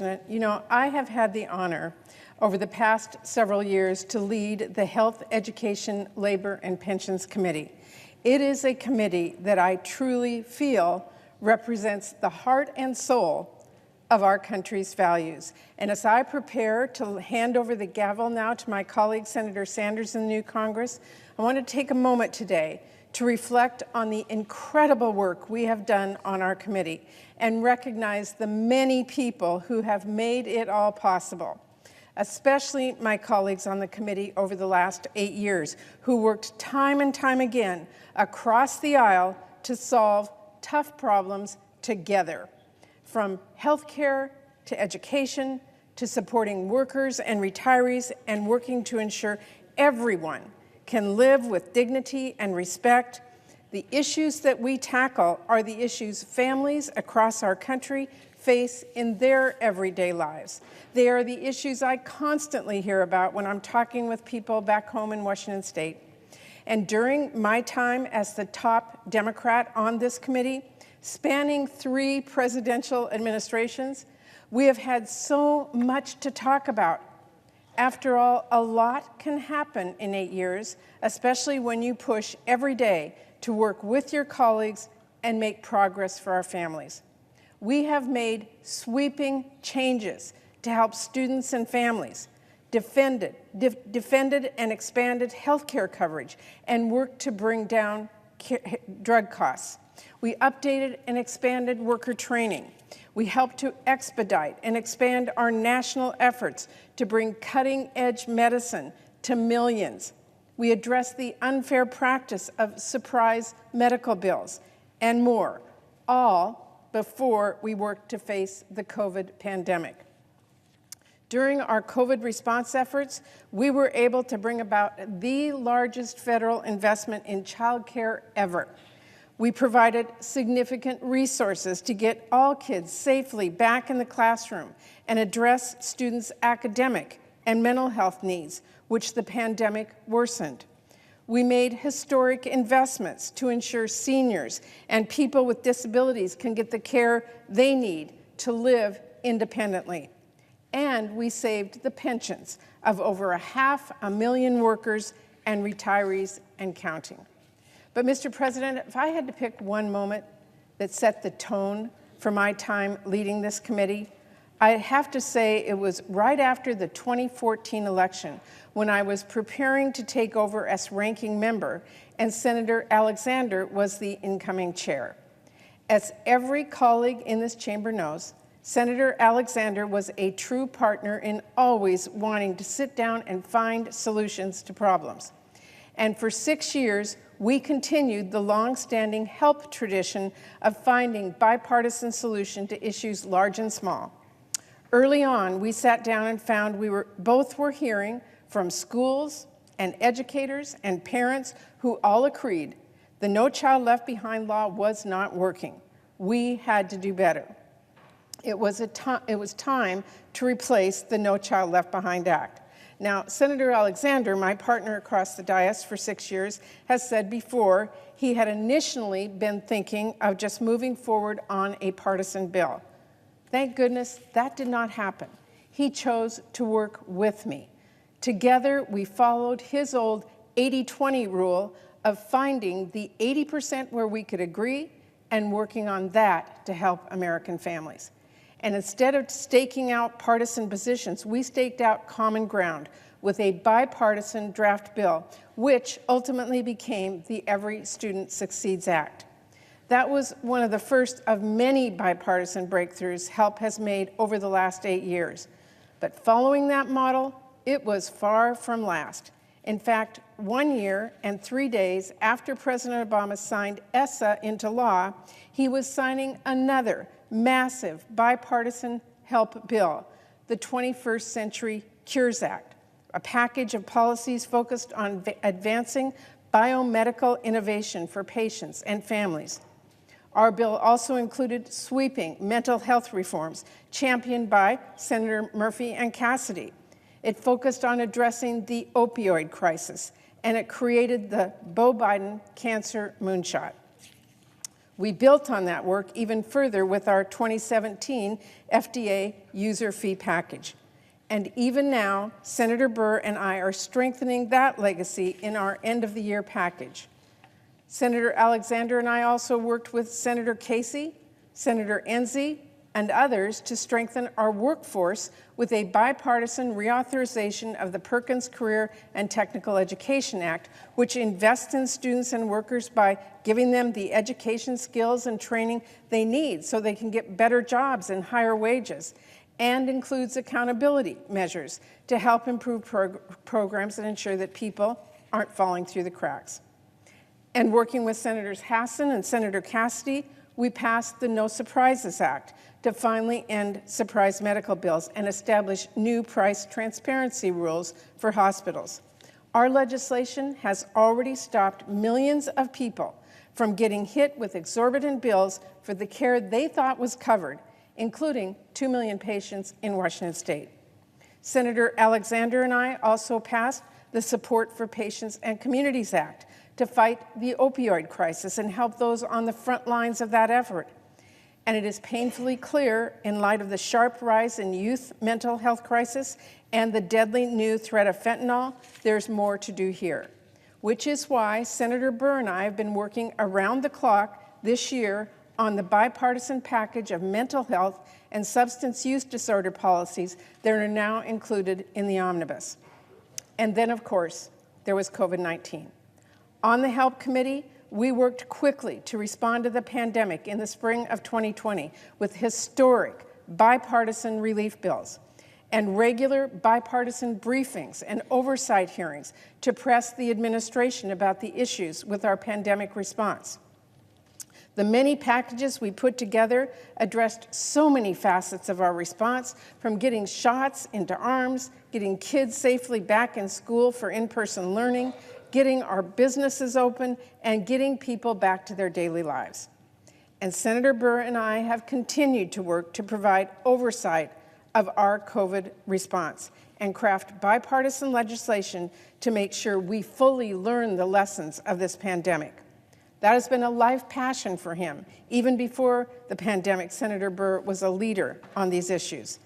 You know, I have had the honor over the past several years to lead the Health, Education, Labor, and Pensions Committee. It is a committee that I truly feel represents the heart and soul of our country's values. And as I prepare to hand over the gavel now to my colleague, Senator Sanders, in the new Congress, I want to take a moment today to reflect on the incredible work we have done on our committee and recognize the many people who have made it all possible, especially my colleagues on the committee over the last 8 years who worked time and time again across the aisle to solve tough problems together, from healthcare to education to supporting workers and retirees and working to ensure everyone can live with dignity and respect. The issues that we tackle are the issues families across our country face in their everyday lives. They are the issues I constantly hear about when I'm talking with people back home in Washington State. And during my time as the top Democrat on this committee, spanning 3 presidential administrations, we have had so much to talk about. After all, a lot can happen in 8 years, especially when you push every day to work with your colleagues and make progress for our families. We have made sweeping changes to help students and families, defended and expanded health care coverage, and worked to bring down drug costs. We updated and expanded worker training. We helped to expedite and expand our national efforts to bring cutting-edge medicine to millions. We addressed the unfair practice of surprise medical bills and more, all before we worked to face the COVID pandemic. During our COVID response efforts, we were able to bring about the largest federal investment in child care ever. We provided significant resources to get all kids safely back in the classroom and address students' academic and mental health needs, which the pandemic worsened. We made historic investments to ensure seniors and people with disabilities can get the care they need to live independently. And we saved the pensions of over 500,000 workers and retirees and counting. But Mr. President, if I had to pick one moment that set the tone for my time leading this committee, I'd have to say it was right after the 2014 election when I was preparing to take over as ranking member and Senator Alexander was the incoming chair. As every colleague in this chamber knows, Senator Alexander was a true partner in always wanting to sit down and find solutions to problems. And for 6 years, we continued the long-standing HELP tradition of finding bipartisan solutions to issues large and small. Early on, we sat down and found both were hearing from schools and educators and parents who all agreed the No Child Left Behind law was not working. We had to do better. It was time to replace the No Child Left Behind Act. Now, Senator Alexander, my partner across the dais for 6 years, has said before he had initially been thinking of just moving forward on a partisan bill. Thank goodness that did not happen. He chose to work with me. Together, we followed his old 80-20 rule of finding the 80% where we could agree and working on that to help American families. And instead of staking out partisan positions, we staked out common ground with a bipartisan draft bill, which ultimately became the Every Student Succeeds Act. That was one of the first of many bipartisan breakthroughs HELP has made over the last 8 years. But following that model, it was far from last. In fact, 1 year and 3 days after President Obama signed ESSA into law, he was signing another massive bipartisan HELP bill, the 21st Century Cures Act, a package of policies focused on advancing biomedical innovation for patients and families. Our bill also included sweeping mental health reforms championed by Senator Murphy and Cassidy. It focused on addressing the opioid crisis, and it created the Beau Biden Cancer Moonshot. We built on that work even further with our 2017 FDA user fee package. And even now, Senator Burr and I are strengthening that legacy in our end-of-the-year package. Senator Alexander and I also worked with Senator Casey, Senator Enzi, and others to strengthen our workforce with a bipartisan reauthorization of the Perkins Career and Technical Education Act, which invests in students and workers by giving them the education, skills, and training they need so they can get better jobs and higher wages, and includes accountability measures to help improve programs and ensure that people aren't falling through the cracks. And working with Senators Hassan and Senator Cassidy, we passed the No Surprises Act to finally end surprise medical bills and establish new price transparency rules for hospitals. Our legislation has already stopped millions of people from getting hit with exorbitant bills for the care they thought was covered, including 2 million patients in Washington State. Senator Alexander and I also passed the Support for Patients and Communities Act to fight the opioid crisis and help those on the front lines of that effort. And it is painfully clear, in light of the sharp rise in youth mental health crisis and the deadly new threat of fentanyl, there's more to do here, which is why Senator Burr and I have been working around the clock this year on the bipartisan package of mental health and substance use disorder policies that are now included in the omnibus. And then, of course, there was COVID-19. On the HELP Committee, we worked quickly to respond to the pandemic in the spring of 2020 with historic bipartisan relief bills and regular bipartisan briefings and oversight hearings to press the administration about the issues with our pandemic response. The many packages we put together addressed so many facets of our response, from getting shots into arms, getting kids safely back in school for in-person learning, getting our businesses open, and getting people back to their daily lives. And Senator Burr and I have continued to work to provide oversight of our COVID response and craft bipartisan legislation to make sure we fully learn the lessons of this pandemic. That has been a life passion for him. Even before the pandemic, Senator Burr was a leader on these issues.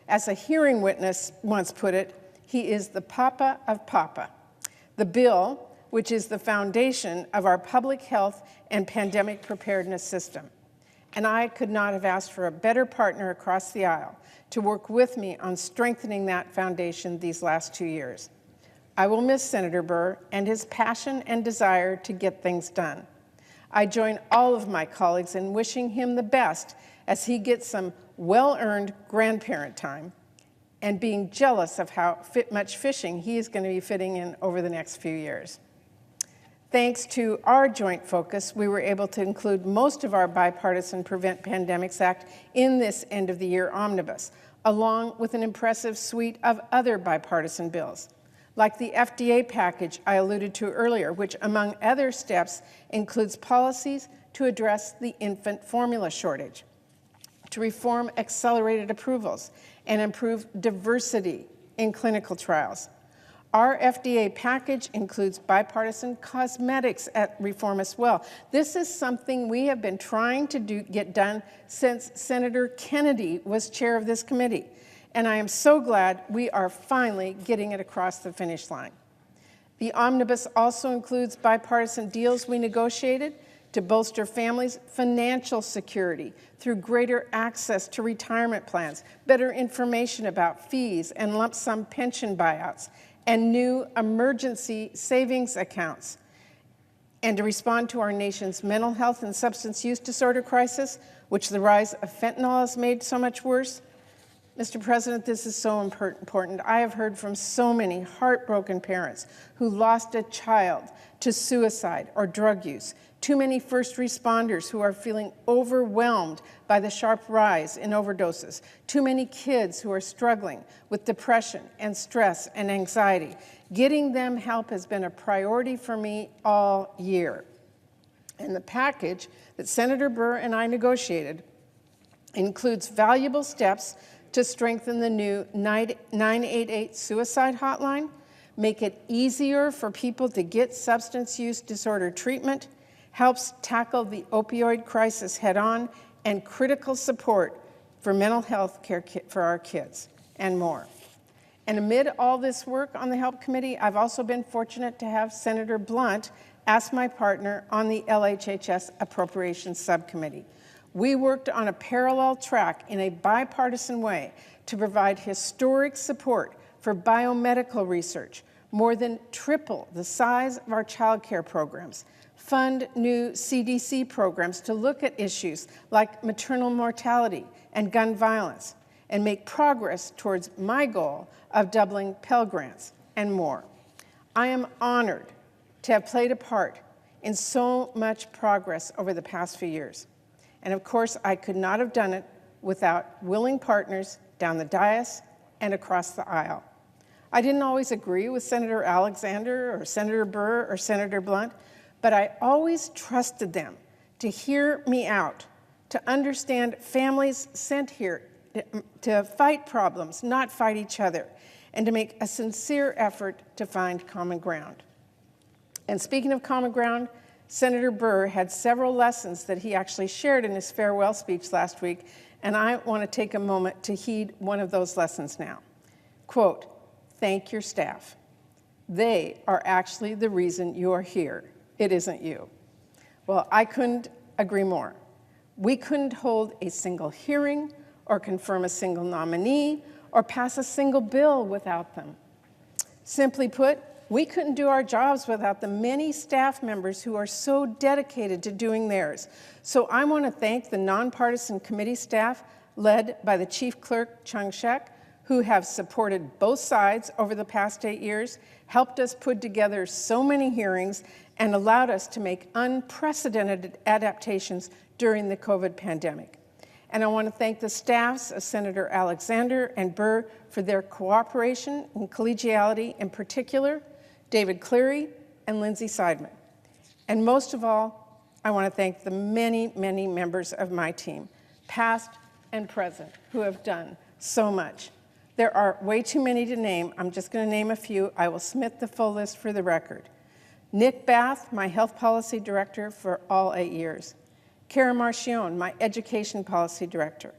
As a hearing witness once put it, he is the papa of papa. The bill, which is the foundation of our public health and pandemic preparedness system. And I could not have asked for a better partner across the aisle to work with me on strengthening that foundation these last 2 years. I will miss Senator Burr and his passion and desire to get things done. I join all of my colleagues in wishing him the best as he gets some well-earned grandparent time, and being jealous of how much fishing he is going to be fitting in over the next few years. Thanks to our joint focus, we were able to include most of our bipartisan Prevent Pandemics Act in this end-of-the-year omnibus, along with an impressive suite of other bipartisan bills, like the FDA package I alluded to earlier, which, among other steps, includes policies to address the infant formula shortage, to reform accelerated approvals, and improve diversity in clinical trials. Our FDA package includes bipartisan cosmetics reform as well. This is something we have been trying to get done since Senator Kennedy was chair of this committee, and I am so glad we are finally getting it across the finish line. The omnibus also includes bipartisan deals we negotiated to bolster families' financial security through greater access to retirement plans, better information about fees and lump sum pension buyouts, and new emergency savings accounts. And to respond to our nation's mental health and substance use disorder crisis, which the rise of fentanyl has made so much worse. Mr. President, this is so important. I have heard from so many heartbroken parents who lost a child to suicide or drug use, too many first responders who are feeling overwhelmed by the sharp rise in overdoses, too many kids who are struggling with depression and stress and anxiety. Getting them help has been a priority for me all year. And the package that Senator Burr and I negotiated includes valuable steps to strengthen the new 988 suicide hotline, make it easier for people to get substance use disorder treatment, helps tackle the opioid crisis head-on, and critical support for mental health care for our kids, and more. And amid all this work on the HELP Committee, I've also been fortunate to have Senator Blunt as my partner on the LHHS Appropriations Subcommittee. We worked on a parallel track in a bipartisan way to provide historic support for biomedical research, more than triple the size of our child care programs, fund new CDC programs to look at issues like maternal mortality and gun violence, and make progress towards my goal of doubling Pell Grants, and more. I am honored to have played a part in so much progress over the past few years. And of course, I could not have done it without willing partners down the dais and across the aisle. I didn't always agree with Senator Alexander or Senator Burr or Senator Blunt, but I always trusted them to hear me out, to understand families sent here to fight problems, not fight each other, and to make a sincere effort to find common ground. And speaking of common ground, Senator Burr had several lessons that he actually shared in his farewell speech last week, and I want to take a moment to heed one of those lessons now. Quote, "Thank your staff. They are actually the reason you are here. It isn't you." Well, I couldn't agree more. We couldn't hold a single hearing or confirm a single nominee or pass a single bill without them. Simply put, we couldn't do our jobs without the many staff members who are so dedicated to doing theirs. So I want to thank the nonpartisan committee staff led by the Chief Clerk, Chung Shek, who have supported both sides over the past 8 years, helped us put together so many hearings, and allowed us to make unprecedented adaptations during the COVID pandemic. And I want to thank the staffs of Senator Alexander and Burr for their cooperation and collegiality, in particular, David Cleary and Lindsay Seidman. And most of all, I want to thank the many, many members of my team, past and present, who have done so much. There are way too many to name. I'm just going to name a few. I will submit the full list for the record. Nick Bath, my health policy director for all 8 years. Kara Marchione, my education policy director.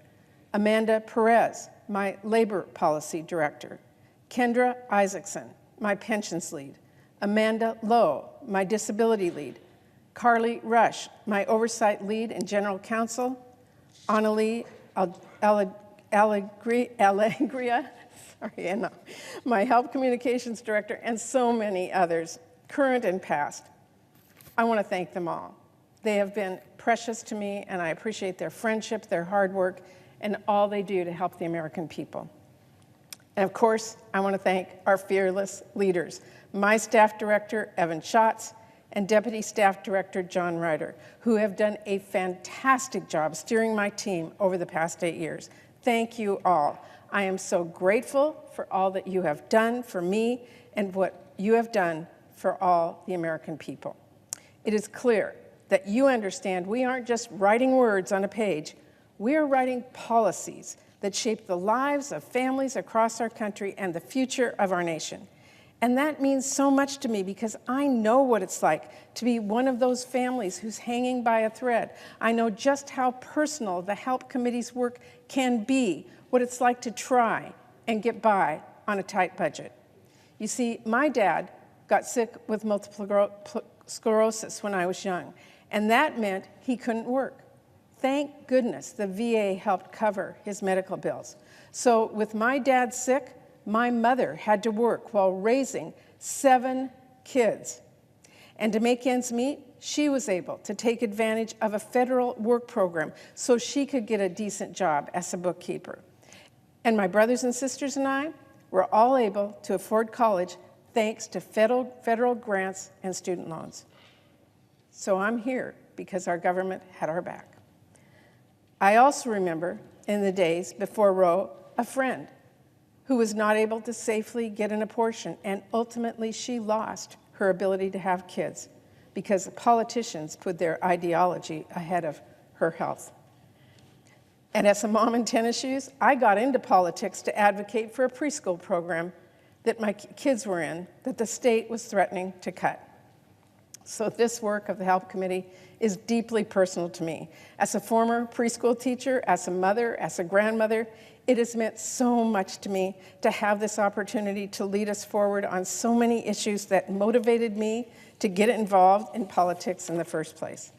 Amanda Perez, my labor policy director. Kendra Isaacson, my pensions lead. Amanda Lowe, my disability lead. Carly Rush, my oversight lead and general counsel. Annalie Alegria, my health communications director, and so many others, current and past. I want to thank them all. They have been precious to me, and I appreciate their friendship, their hard work, and all they do to help the American people. And of course, I want to thank our fearless leaders, my staff director, Evan Schatz, and Deputy Staff Director John Ryder, who have done a fantastic job steering my team over the past 8 years. Thank you all. I am so grateful for all that you have done for me and what you have done for all the American people. It is clear that you understand we aren't just writing words on a page, we are writing policies that shape the lives of families across our country and the future of our nation. And that means so much to me because I know what it's like to be one of those families who's hanging by a thread. I know just how personal the HELP Committee's work can be, what it's like to try and get by on a tight budget. You see, my dad got sick with multiple sclerosis when I was young, and that meant he couldn't work. Thank goodness the VA helped cover his medical bills. So with my dad sick, my mother had to work while raising 7 kids. And to make ends meet, she was able to take advantage of a federal work program so she could get a decent job as a bookkeeper. And my brothers and sisters and I were all able to afford college thanks to federal grants and student loans. So I'm here because our government had our back. I also remember in the days before Roe, a friend who was not able to safely get an abortion, and ultimately she lost her ability to have kids because politicians put their ideology ahead of her health. And as a mom in tennis shoes, I got into politics to advocate for a preschool program that my kids were in that the state was threatening to cut. So this work of the Health Committee is deeply personal to me. As a former preschool teacher, as a mother, as a grandmother, it has meant so much to me to have this opportunity to lead us forward on so many issues that motivated me to get involved in politics in the first place.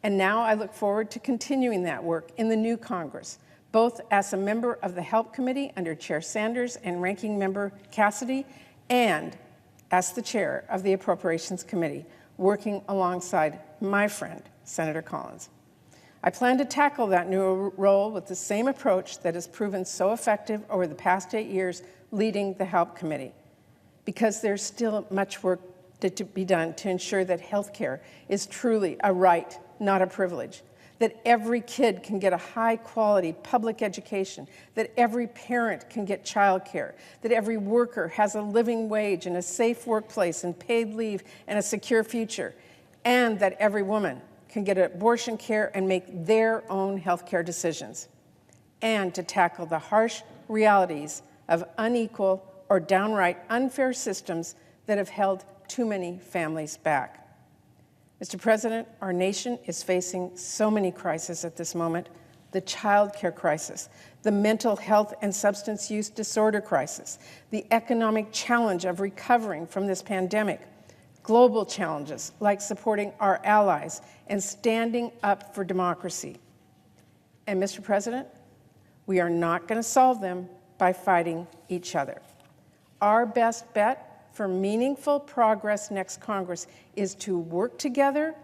And now I look forward to continuing that work in the new Congress, both as a member of the Help Committee under Chair Sanders and Ranking Member Cassidy, and as the chair of the Appropriations Committee, working alongside my friend, Senator Collins. I plan to tackle that new role with the same approach that has proven so effective over the past 8 years leading the Help Committee, because there's still much work to be done to ensure that health care is truly a right, not a privilege, that every kid can get a high-quality public education, that every parent can get childcare, that every worker has a living wage and a safe workplace and paid leave and a secure future, and that every woman can get abortion care and make their own health care decisions, and to tackle the harsh realities of unequal or downright unfair systems that have held too many families back. Mr. President, our nation is facing so many crises at this moment: the child care crisis, the mental health and substance use disorder crisis, the economic challenge of recovering from this pandemic, global challenges like supporting our allies and standing up for democracy. And Mr. President, we are not going to solve them by fighting each other. Our best bet for meaningful progress next Congress is to work together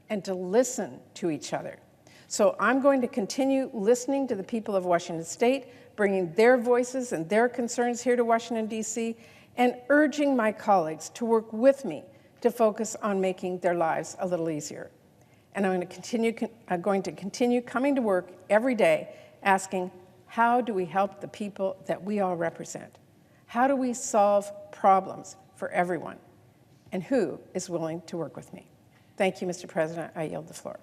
and to listen to each other. So I'm going to continue listening to the people of Washington State, bringing their voices and their concerns here to Washington, D.C., and urging my colleagues to work with me to focus on making their lives a little easier. And I'm going to continue coming to work every day asking, how do we help the people that we all represent? How do we solve problems for everyone? And who is willing to work with me? Thank you, Mr. President. I yield the floor.